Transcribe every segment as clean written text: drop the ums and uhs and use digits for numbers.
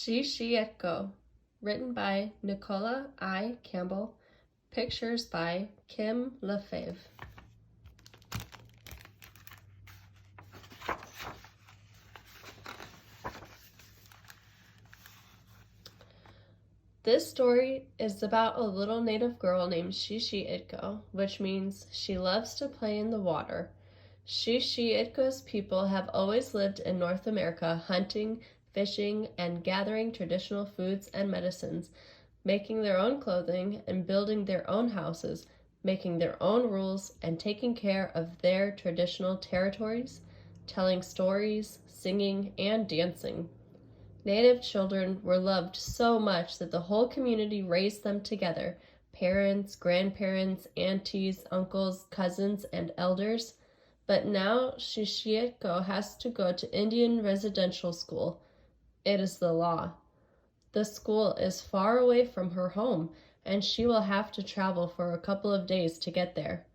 Shi-shi-etko, written by Nicola Campbell, pictures by LaFave. This story is about a little native girl named Shi-shi-etko, which means she loves to play in the water. Shi-shi-etko's people have always lived in North America, hunting, fishing, and gathering traditional foods and medicines, making their own clothing and building their own houses, making their own rules and taking care of their traditional territories, telling stories, singing, and dancing. Native children were loved so much that the whole community raised them together, parents, grandparents, aunties, uncles, cousins, and elders. But now Shi-shi-etko has to go to Indian residential school. It is the law. The school is far away from her home, and she will have to travel for a couple of days to get there.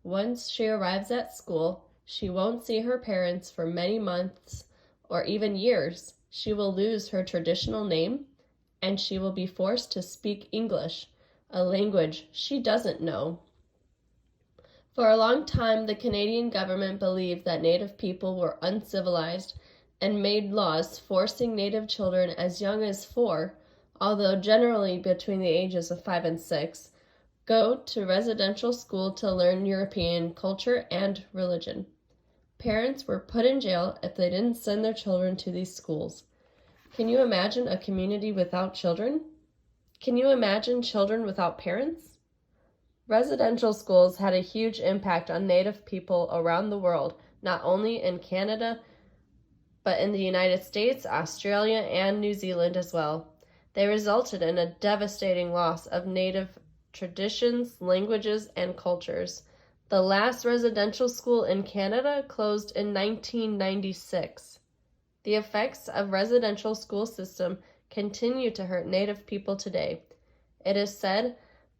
Once she arrives at school, she won't see her parents for many months or even years. She will lose her traditional name, and she will be forced to speak English, a language she doesn't know. For a long time, the Canadian government believed that Native people were uncivilized and made laws forcing Native children as young as 4, although generally between the ages of 5 and 6, go to residential school to learn European culture and religion. Parents were put in jail if they didn't send their children to these schools. Can you imagine a community without children? Can you imagine children without parents? Residential schools had a huge impact on Native people around the world, not only in Canada, but in the United States, Australia, and New Zealand as well. They resulted in a devastating loss of Native traditions, languages, and cultures. The last residential school in Canada closed in 1996. The effects of residential school system continue to hurt Native people today. It is said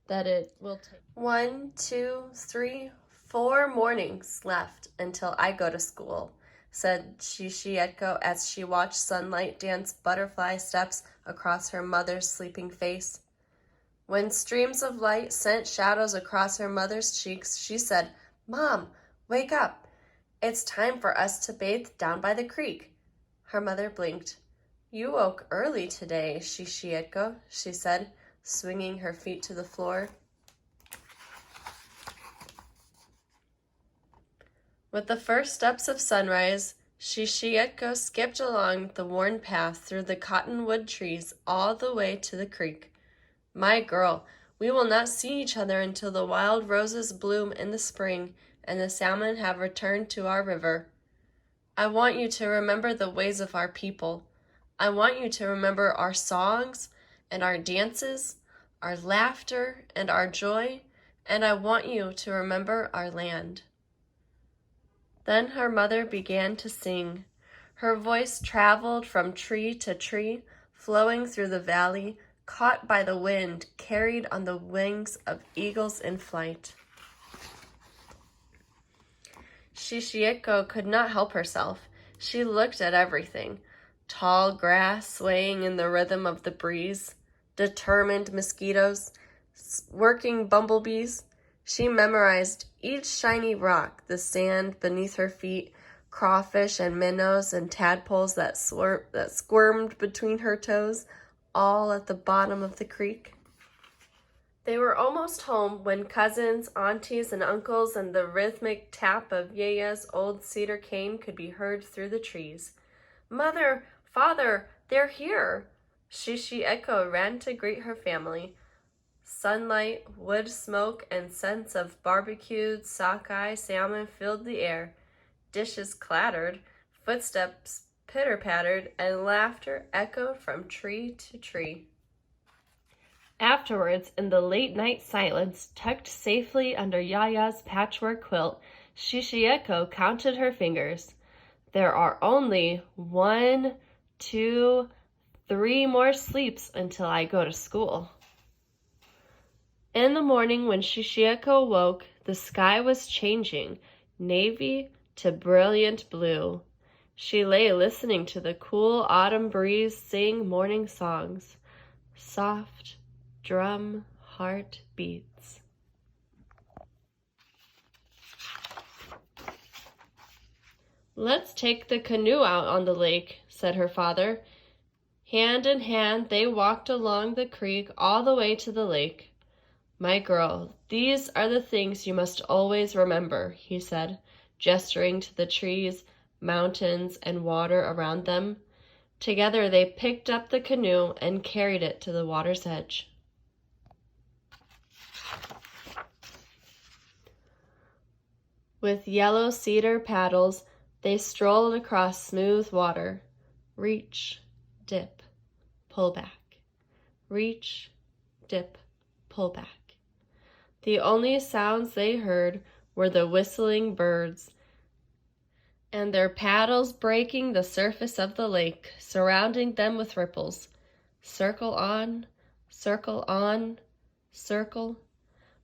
that it will take 1, 2, 3, 4 mornings left until I go to school, said Shi-shi-etko as she watched sunlight dance butterfly steps across her mother's sleeping face. When streams of light sent shadows across her mother's cheeks, she said, "Mom, wake up. It's time for us to bathe down by the creek." Her mother blinked. "You woke early today, Shi-shi-etko," she said, swinging her feet to the floor. With the first steps of sunrise, Shi-shi-etko skipped along the worn path through the cottonwood trees all the way to the creek. "My girl, we will not see each other until the wild roses bloom in the spring and the salmon have returned to our river. I want you to remember the ways of our people. I want you to remember our songs and our dances, our laughter and our joy, and I want you to remember our land." Then her mother began to sing. Her voice traveled from tree to tree, flowing through the valley, caught by the wind, carried on the wings of eagles in flight. Shi-shi-etko could not help herself. She looked at everything. Tall grass swaying in the rhythm of the breeze, determined mosquitoes, working bumblebees. She memorized each shiny rock, the sand beneath her feet, crawfish and minnows and tadpoles that squirmed between her toes, all at the bottom of the creek. They were almost home when cousins, aunties, and uncles and the rhythmic tap of Yaya's old cedar cane could be heard through the trees. "Mother, Father, they're here!" Shi-shi-etko ran to greet her family. Sunlight, wood smoke, and scents of barbecued sockeye salmon filled the air. Dishes clattered, footsteps pitter-pattered, and laughter echoed from tree to tree. Afterwards, in the late-night silence, tucked safely under Yaya's patchwork quilt, Shi-shi-etko counted her fingers. There are only 1, 2, 3 more sleeps until I go to school. In the morning when Shi-shi-etko woke, the sky was changing, navy to brilliant blue. She lay listening to the cool autumn breeze sing morning songs. Soft drum heart beats. "Let's take the canoe out on the lake," said her father. Hand in hand, they walked along the creek all the way to the lake. "My girl, these are the things you must always remember," he said, gesturing to the trees, mountains, and water around them. Together they picked up the canoe and carried it to the water's edge. With yellow cedar paddles, they strolled across smooth water. Reach, dip, pull back. Reach, dip, pull back. The only sounds they heard were the whistling birds and their paddles breaking the surface of the lake, surrounding them with ripples. Circle on, circle on, circle.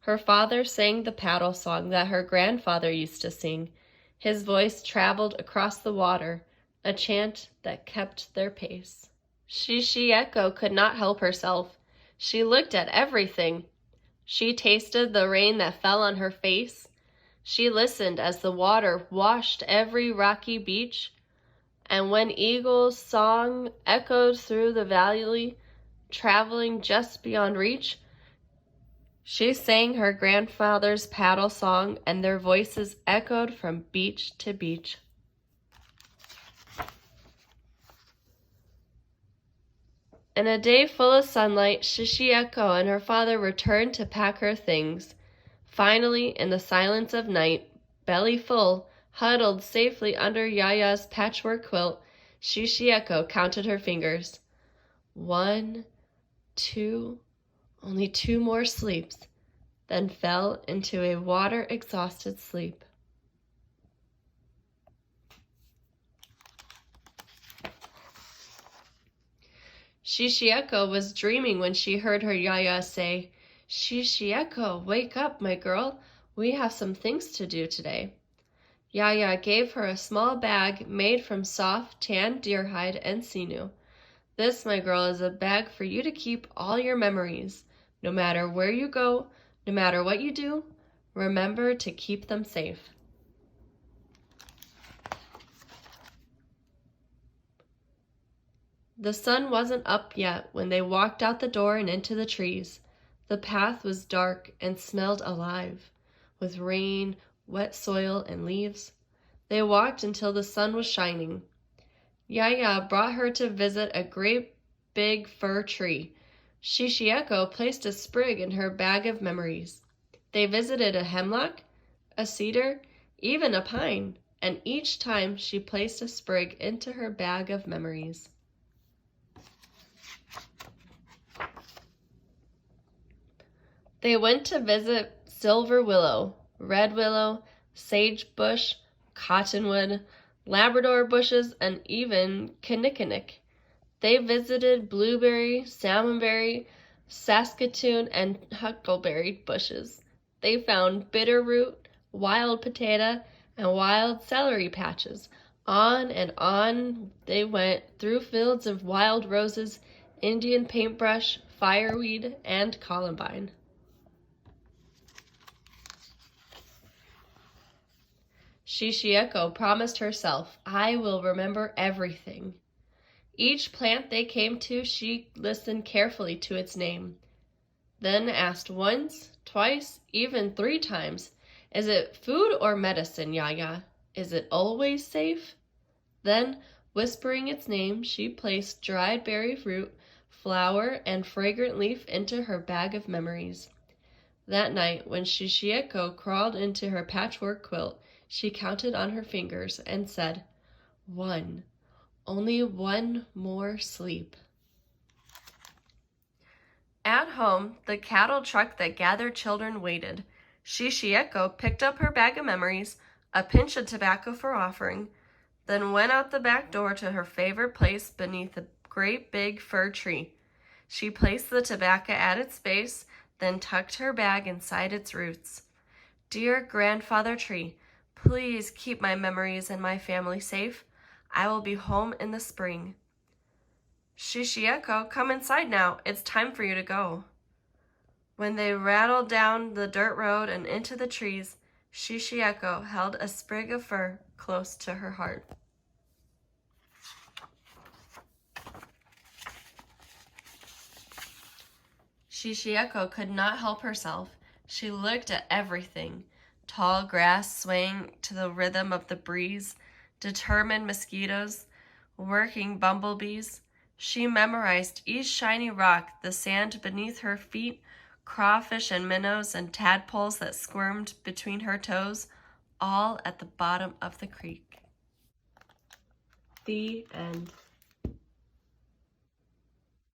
Her father sang the paddle song that her grandfather used to sing. His voice traveled across the water, a chant that kept their pace. Shi-shi-etko could not help herself. She looked at everything. She tasted the rain that fell on her face. She listened as the water washed every rocky beach, and when eagles' song echoed through the valley, traveling just beyond reach, she sang her grandfather's paddle song, and their voices echoed from beach to beach. In a day full of sunlight, Shi-shi-etko and her father returned to pack her things. Finally, in the silence of night, belly full, huddled safely under Yaya's patchwork quilt, Shi-shi-etko counted her fingers. 1, 2, only 2 more sleeps, then fell into a water-exhausted sleep. Shi-shi-etko was dreaming when she heard her Yaya say, "Shi-shi-etko, wake up, my girl. We have some things to do today." Yaya gave her a small bag made from soft, tanned deer hide and sinew. "This, my girl, is a bag for you to keep all your memories. No matter where you go, no matter what you do, remember to keep them safe." The sun wasn't up yet when they walked out the door and into the trees. The path was dark and smelled alive, with rain, wet soil, and leaves. They walked until the sun was shining. Yaya brought her to visit a great big fir tree. Shi-shi-etko placed a sprig in her bag of memories. They visited a hemlock, a cedar, even a pine, and each time she placed a sprig into her bag of memories. They went to visit silver willow, red willow, sagebush, cottonwood, Labrador bushes, and even kinnikinick. They visited blueberry, salmonberry, saskatoon, and huckleberry bushes. They found bitterroot, wild potato, and wild celery patches. On and on they went through fields of wild roses, Indian paintbrush, fireweed, and columbine. Shi-shi-etko promised herself, "I will remember everything." Each plant they came to, she listened carefully to its name, then asked once, twice, even 3 times, "Is it food or medicine, Yaya? Is it always safe?" Then, whispering its name, she placed dried berry fruit, flower, and fragrant leaf into her bag of memories. That night, when Shi-shi-etko crawled into her patchwork quilt, she counted on her fingers and said, 1, only 1 more sleep. At home, the cattle truck that gathered children waited. Shi-shi-etko picked up her bag of memories, a pinch of tobacco for offering, then went out the back door to her favorite place beneath a great big fir tree. She placed the tobacco at its base, then tucked her bag inside its roots. "Dear grandfather tree, please keep my memories and my family safe. I will be home in the spring. Shi-shi-etko, come inside now. It's time for you to go. When they rattled down the dirt road and into the trees, Shi-shi-etko held a sprig of fir close to her heart. Shi-shi-etko could not help herself. She looked at everything. Tall grass swaying to the rhythm of the breeze, determined mosquitoes, working bumblebees. She memorized each shiny rock, the sand beneath her feet, crawfish and minnows and tadpoles that squirmed between her toes, all at the bottom of the creek. The end.